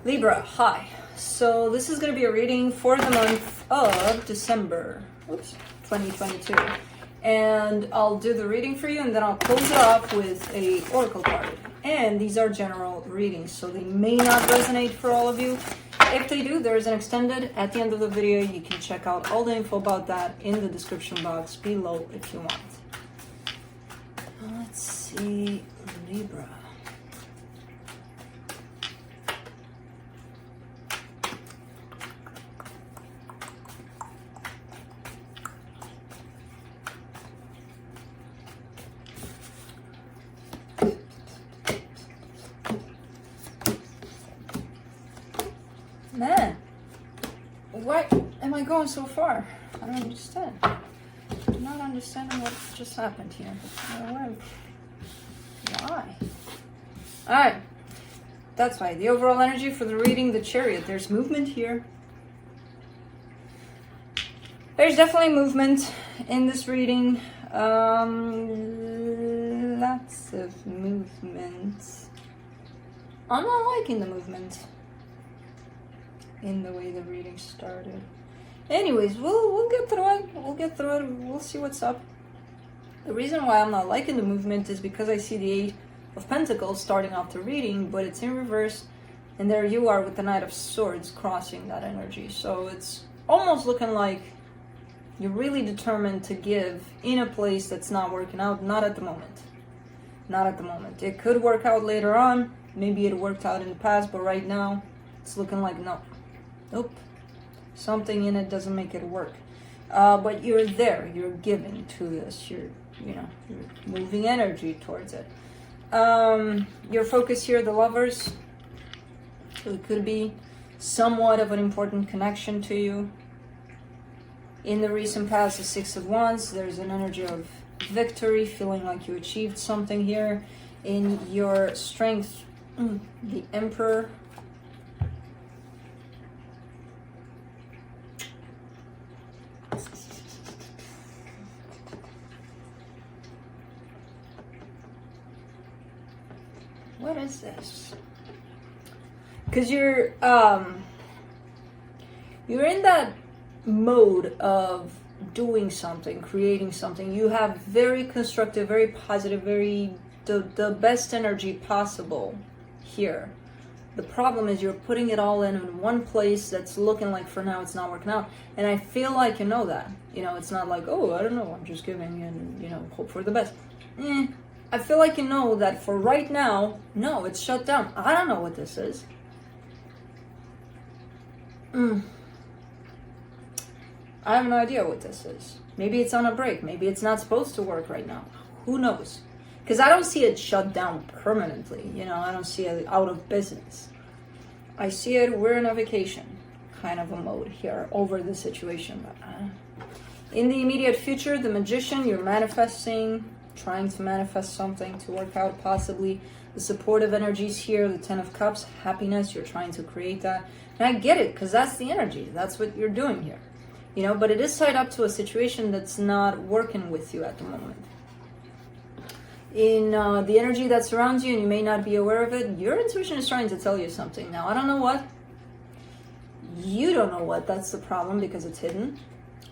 Libra, hi. So this is going to be a reading for the month of December, 2022. And I'll do the reading for you and then I'll close it off with a oracle card. And these are general readings, so they may not resonate for all of you. If they do, there's an extended at the end of the video. You can check out all the info about that in the description box below if you want. Let's see, Libra. Man, why am I going so far? I don't understand. I'm not understanding what just happened here. Why? Alright. That's why. The overall energy for the reading, the Chariot. There's movement here. There's definitely movement in this reading. Lots of movement. I'm not liking the movement in the way the reading started. Anyways, we'll get through it. We'll get through it. We'll see what's up. The reason why I'm not liking the movement is because I see the Eight of Pentacles starting off the reading, but it's in reverse, and there you are with the Knight of Swords crossing that energy. So it's almost looking like you're really determined to give in a place that's not working out. Not at the moment. Not at the moment. It could work out later on. Maybe it worked out in the past, but right now it's looking like no. Nope. Something in it doesn't make it work. But you're there. You're giving to this. You're moving energy towards it. Your focus here, the Lovers. So it could be somewhat of an important connection to you. In the recent past, the Six of Wands, there's an energy of victory, feeling like you achieved something here. In your strength, the Emperor. What is this? Because you're in that mode of doing something, creating something. You have very constructive, very positive, the best energy possible here. The problem is you're putting it all in one place that's looking like for now it's not working out. And I feel like you know that. It's not like, oh, I don't know, I'm just giving and, hope for the best. I feel like you know that for right now, no, it's shut down. I don't know what this is. I have no idea what this is. Maybe it's on a break. Maybe it's not supposed to work right now. Who knows? Because I don't see it shut down permanently. I don't see it out of business. I see it, we're in a vacation kind of a mode here over the situation. In the immediate future, the Magician, you're manifesting, trying to manifest something to work out possibly. The supportive energies here, the Ten of Cups, happiness, you're trying to create that. And I get it, because that's the energy. That's what you're doing here. But it is tied up to a situation that's not working with you at the moment. In the energy that surrounds you, and you may not be aware of it, your intuition is trying to tell you something. Now, I don't know what. You don't know what. That's the problem, because it's hidden.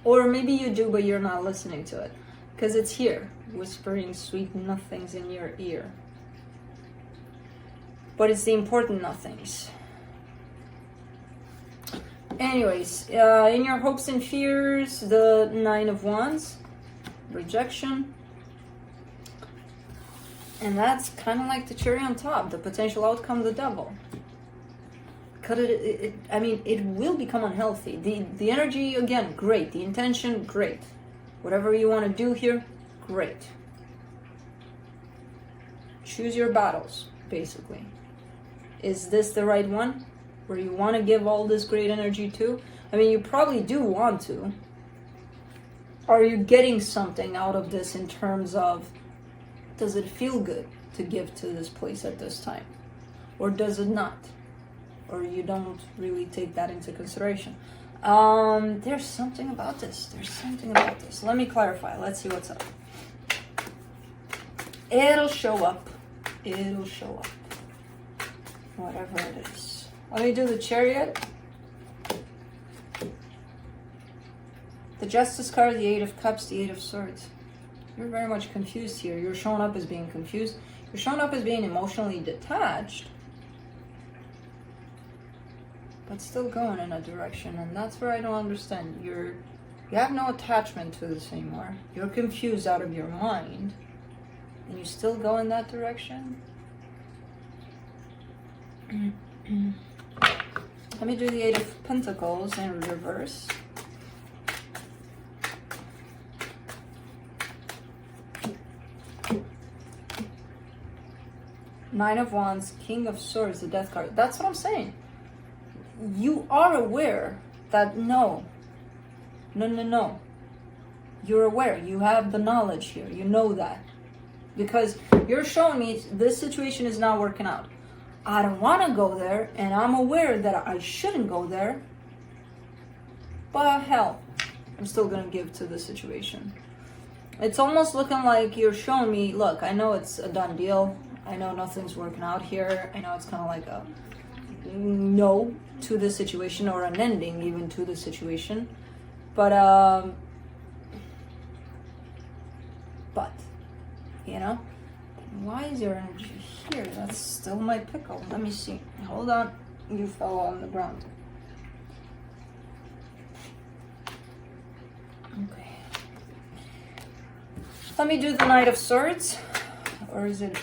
Or maybe you do, but you're not listening to it. Because it's here, whispering sweet nothings in your ear. But it's the important nothings. Anyways, in your hopes and fears, the Nine of Wands, rejection. And that's kind of like the cherry on top, the potential outcome, the Devil. It will become unhealthy. The energy, again, great. The intention, great. Whatever you want to do here, great. Choose your battles, basically. Is this the right one? Where you want to give all this great energy to? You probably do want to. Are you getting something out of this in terms of, does it feel good to give to this place at this time? Or does it not? Or you don't really take that into consideration? There's something about this. There's something about this. Let me clarify. Let's see what's up. It'll show up. It'll show up. Whatever it is. Let me do the Chariot. The Justice card, the Eight of Cups, the Eight of Swords. You're very much confused here. You're showing up as being confused. You're showing up as being emotionally detached, but still going in a direction, and that's where I don't understand. You have no attachment to this anymore. You're confused out of your mind, and you still go in that direction. Let me do the Eight of Pentacles in reverse. Nine of Wands, King of Swords, the Death card. That's what I'm saying. You are aware that no. You're aware. You have the knowledge here. You know that. Because you're showing me this situation is not working out. I don't want to go there, and I'm aware that I shouldn't go there. But hell, I'm still going to give to the situation. It's almost looking like you're showing me, look, I know it's a done deal. I know nothing's working out here. I know it's kind of like a no to the situation, or an ending even to the situation. But, you know, why is your energy here? That's still my pickle. Let me see. Hold on. You fell on the ground. Okay. Let me do the Knight of Swords. Or is it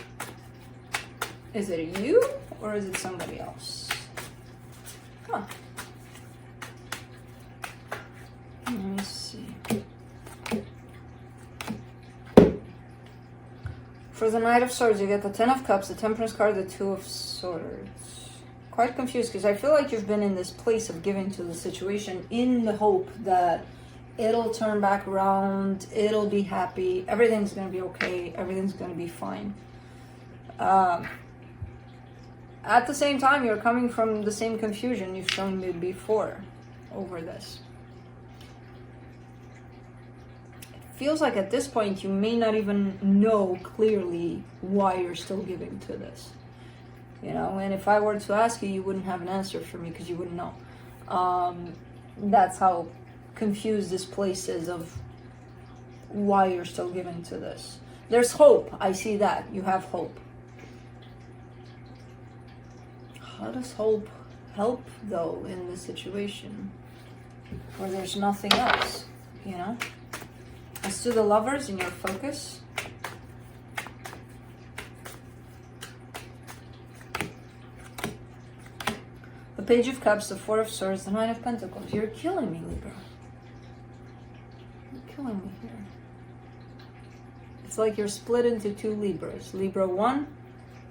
you, or is it somebody else? Huh. Let me see. For the Knight of Swords, you get the Ten of Cups, the Temperance card, the Two of Swords. Quite confused, because I feel like you've been in this place of giving to the situation in the hope that it'll turn back around, it'll be happy, everything's going to be okay, everything's going to be fine. At the same time, you're coming from the same confusion you've shown me before over this. It feels like at this point you may not even know clearly why you're still giving to this. You know, and if I were to ask you, you wouldn't have an answer for me because you wouldn't know. That's how confused this place is of why you're still giving to this. There's hope. I see that. You have hope. How does hope help, though, in this situation where there's nothing else, you know? Let's do the Lovers in your focus. The Page of Cups, the Four of Swords, the Nine of Pentacles. You're killing me, Libra. You're killing me here. It's like you're split into two Libras. Libra 1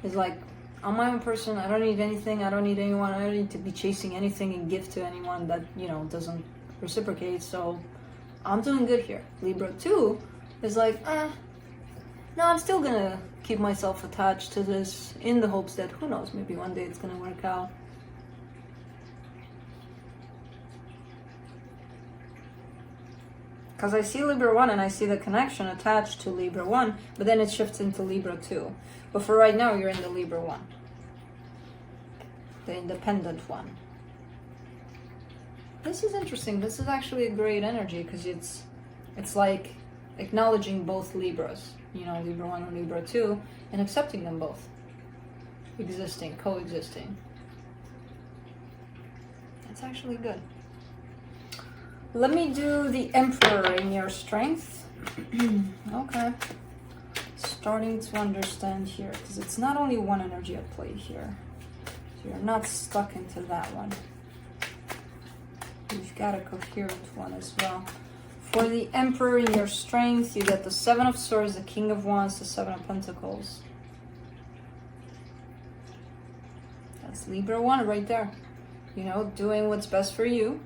is like, I'm my own person. I don't need anything. I don't need anyone. I don't need to be chasing anything and give to anyone that, you know, doesn't reciprocate. So I'm doing good here. Libra 2 is like, no, I'm still going to keep myself attached to this in the hopes that, who knows, maybe one day it's going to work out. Because I see Libra 1 and I see the connection attached to Libra 1, but then it shifts into Libra 2. But for right now, you're in the Libra 1. The independent one. This is interesting. This is actually a great energy because it's like acknowledging both Libras. You know, Libra 1 and Libra 2, and accepting them both. Existing, coexisting. It's actually good. Let me do the Emperor in your strength. Okay. Starting to understand here, because it's not only one energy at play here. So you're not stuck into that one. You've got a coherent one as well. For the Emperor in your strength, you get the Seven of Swords, the King of Wands, the Seven of Pentacles. That's Libra 1 right there. You know, doing what's best for you.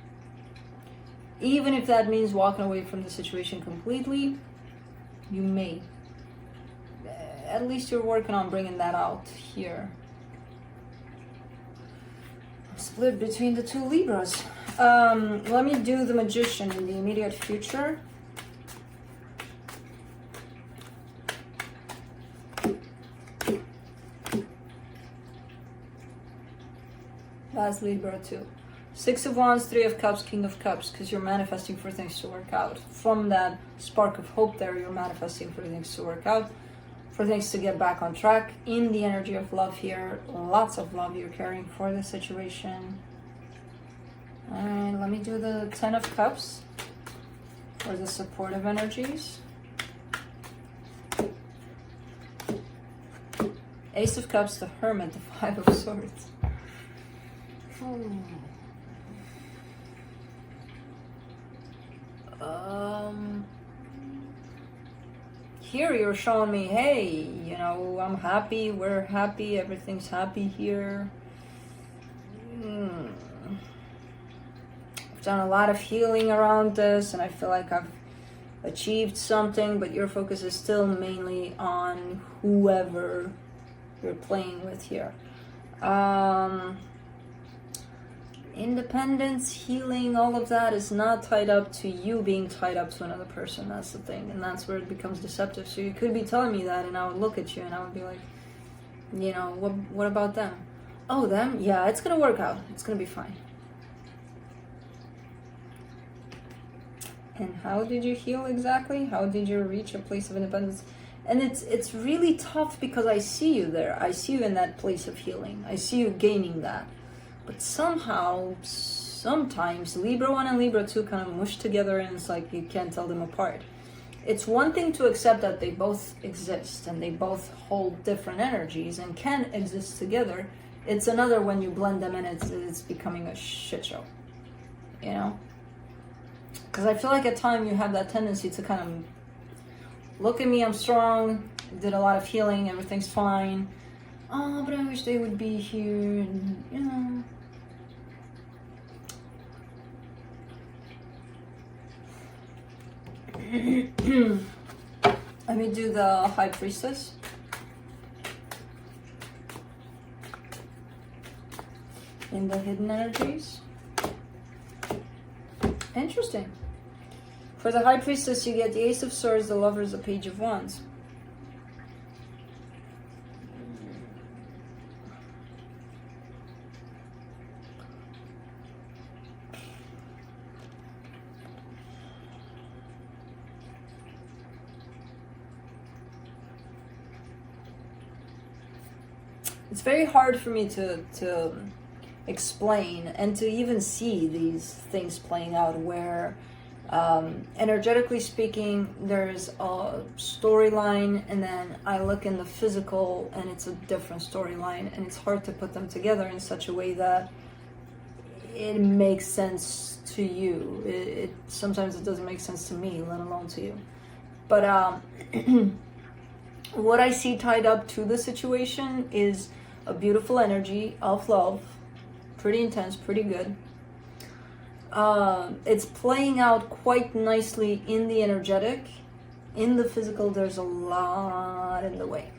Even if that means walking away from the situation completely, you may. At least you're working on bringing that out here. Split between the two Libras. Let me do the Magician in the immediate future. as Libra too. 6 of Wands, 3 of Cups, King of Cups, because you're manifesting for things to work out. From that spark of hope there, you're manifesting for things to work out, for things to get back on track. In the energy of love here, lots of love you're carrying for the situation. And let me do the 10 of Cups for the supportive energies. Ace of Cups, the Hermit, the 5 of Swords. Here you're showing me, hey, you know, I'm happy, we're happy, everything's happy here. I've done a lot of healing around this, and I feel like I've achieved something, but your focus is still mainly on whoever you're playing with here. Independence, healing, all of that is not tied up to you being tied up to another person. That's the thing, and that's where it becomes deceptive. So you could be telling me that, and I would look at you and I would be like, you know, what about them? Oh, them? Yeah, it's gonna work out. It's gonna be fine. And how did you heal exactly? How did you reach a place of independence? And it's really tough because I see you there. I see you in that place of healing. I see you gaining that. But somehow, sometimes, Libra 1 and Libra 2 kind of mush together, and it's like you can't tell them apart. It's one thing to accept that they both exist and they both hold different energies and can exist together. It's another when you blend them and it's becoming a shit show, you know? Because I feel like at times you have that tendency to kind of look at me, I'm strong, did a lot of healing, everything's fine. Oh, but I wish they would be here, and, you know. Let me do the High Priestess. In the hidden energies. Interesting. For the High Priestess, you get the Ace of Swords, the Lovers, the Page of Wands. It's very hard for me to explain and to even see these things playing out where energetically speaking there's a storyline, and then I look in the physical and it's a different storyline, and it's hard to put them together in such a way that it makes sense to you. It sometimes it doesn't make sense to me, let alone to you. But what I see tied up to the situation is a beautiful energy of love, pretty intense, pretty good. It's playing out quite nicely in the energetic. In the physical, there's a lot in the way.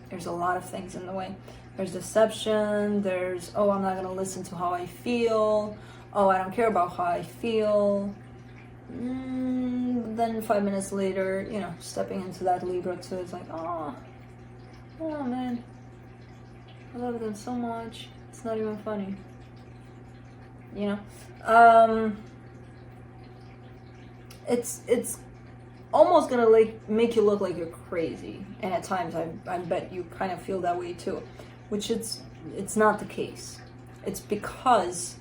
There's a lot of things in the way. There's deception, there's, oh, I'm not going to listen to how I feel. Oh, I don't care about how I feel. Then 5 minutes later, you know, stepping into that Libra too, it's like, oh man, I love them so much. It's not even funny. You know? It's almost gonna like make you look like you're crazy. And at times I bet you kind of feel that way too. Which it's not the case. It's because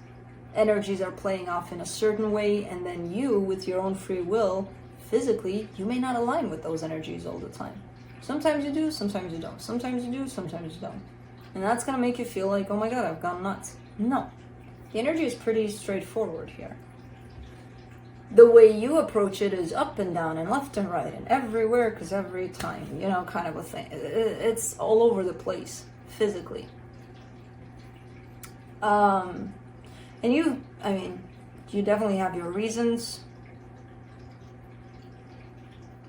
energies are playing off in a certain way, and then you, with your own free will, physically, you may not align with those energies all the time. Sometimes you do, sometimes you don't. Sometimes you do, sometimes you don't. And that's gonna make you feel like, oh my god, I've gone nuts. No. The energy is pretty straightforward here. The way you approach it is up and down and left and right and everywhere, because every time, you know, kind of a thing. It's all over the place, physically. And you definitely have your reasons,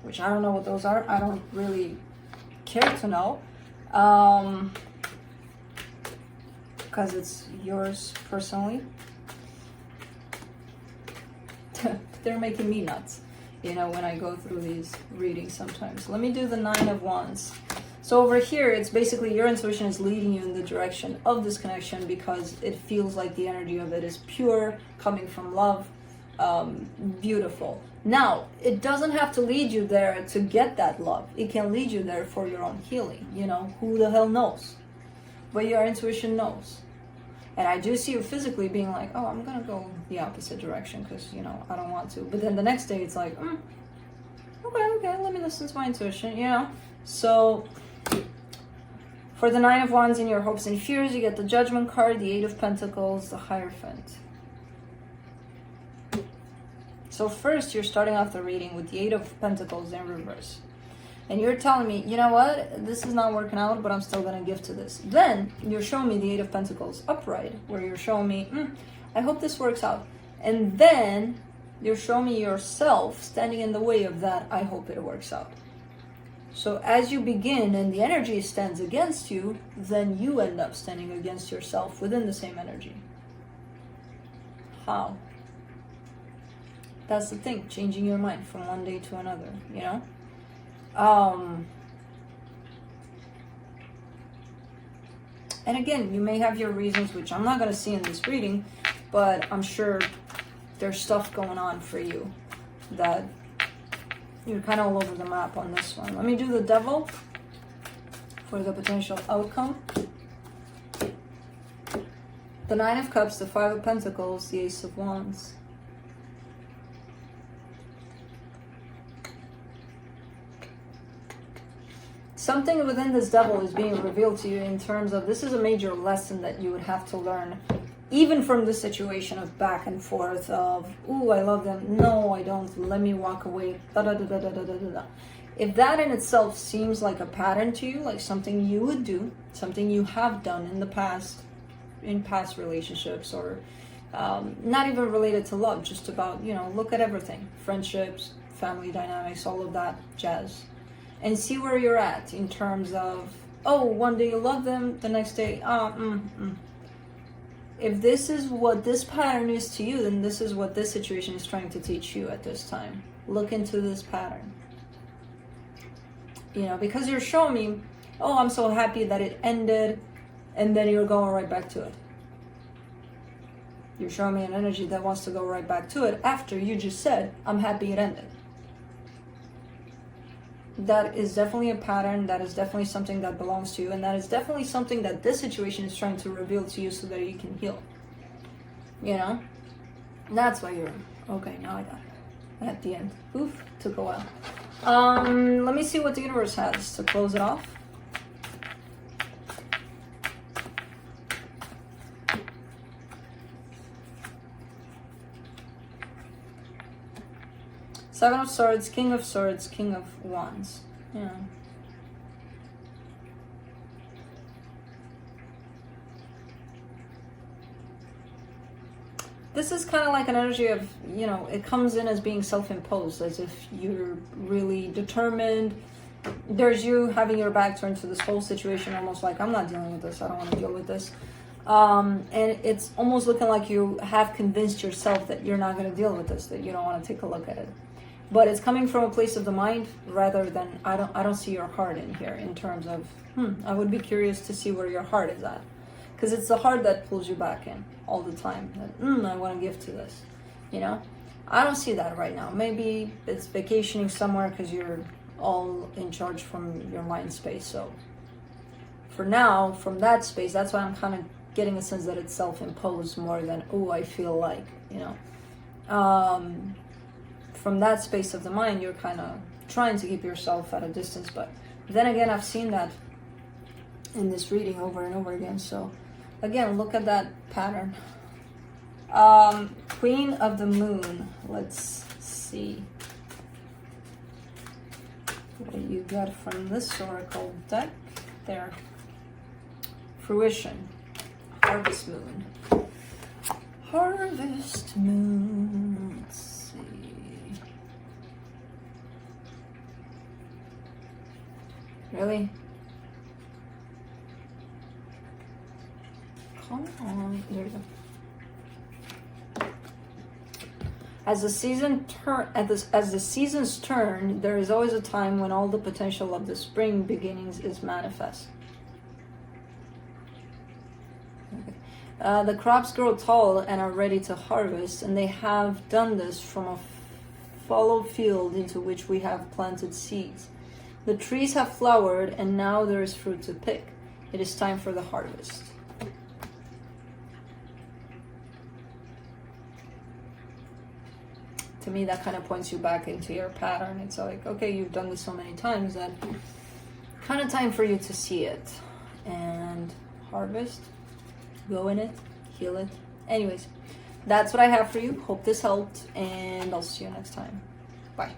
which I don't know what those are. I don't really care to know, because it's yours personally. They're making me nuts, you know, when I go through these readings sometimes. Let me do the 9 of Wands. So over here, it's basically your intuition is leading you in the direction of this connection because it feels like the energy of it is pure, coming from love, beautiful. Now, it doesn't have to lead you there to get that love. It can lead you there for your own healing. You know, who the hell knows? But your intuition knows. And I do see you physically being like, oh, I'm going to go the opposite direction because, you know, I don't want to. But then the next day it's like, okay, let me listen to my intuition, you know? So for the Nine of Wands in your hopes and fears, you get the Judgment card, the Eight of Pentacles, the Hierophant. So first, you're starting off the reading with the Eight of Pentacles in reverse. And you're telling me, you know what, this is not working out, but I'm still going to give to this. Then you're showing me the Eight of Pentacles upright, where you're showing me, I hope this works out. And then you're showing me yourself standing in the way of that, I hope it works out. So as you begin and the energy stands against you, then you end up standing against yourself within the same energy. How? That's the thing, changing your mind from one day to another, you know? And again, you may have your reasons, which I'm not going to see in this reading, but I'm sure there's stuff going on for you that you're kind of all over the map on this one. Let me do the Devil for the potential outcome. The Nine of Cups, the Five of Pentacles, the Ace of Wands. Something within this Devil is being revealed to you in terms of this is a major lesson that you would have to learn, even from the situation of back and forth of, ooh, I love them, no, I don't, let me walk away, da da da da da da da da. If that in itself seems like a pattern to you, like something you would do, something you have done in the past, in past relationships, or not even related to love, just about, you know, look at everything, friendships, family dynamics, all of that jazz. And see where you're at in terms of, oh, one day you love them, the next day, If this is what this pattern is to you, then this is what this situation is trying to teach you at this time. Look into this pattern. You know, because you're showing me, oh, I'm so happy that it ended, and then you're going right back to it. You're showing me an energy that wants to go right back to it after you just said, I'm happy it ended. That is definitely a pattern. That is definitely something that belongs to you. And that is definitely something that this situation is trying to reveal to you so that you can heal. You know? That's why you're... Okay, now I got it. At the end. Oof, took a while. Let me see what the universe has to close it off. Seven of Swords, King of Wands. Yeah. This is kind of like an energy of, you know, it comes in as being self-imposed, as if you're really determined. There's you having your back turned to this whole situation, almost like, I'm not dealing with this, I don't want to deal with this. And it's almost looking like you have convinced yourself that you're not going to deal with this, that you don't want to take a look at it. But it's coming from a place of the mind rather than, I don't see your heart in here in terms of, I would be curious to see where your heart is at. Because it's the heart that pulls you back in all the time. That, I want to give to this, you know? I don't see that right now. Maybe it's vacationing somewhere because you're all in charge from your mind space. So for now, from that space, that's why I'm kind of getting a sense that it's self-imposed more than, oh, I feel like, you know? From that space of the mind, you're kind of trying to keep yourself at a distance. But then again, I've seen that in this reading over and over again. So again, look at that pattern. Queen of the Moon. Let's see what you got from this oracle deck. There. Fruition. Harvest Moon. Harvest Moon. Let's see. Really? Come on. There you go. As the seasons turn, there is always a time when all the potential of the spring beginnings is manifest. The crops grow tall and are ready to harvest, and they have done this from a fallow field into which we have planted seeds. The trees have flowered, and now there is fruit to pick. It is time for the harvest. To me, that kind of points you back into your pattern. It's like, okay, you've done this so many times that kind of time for you to see it and harvest, go in it, heal it. Anyways, that's what I have for you. Hope this helped, and I'll see you next time. Bye.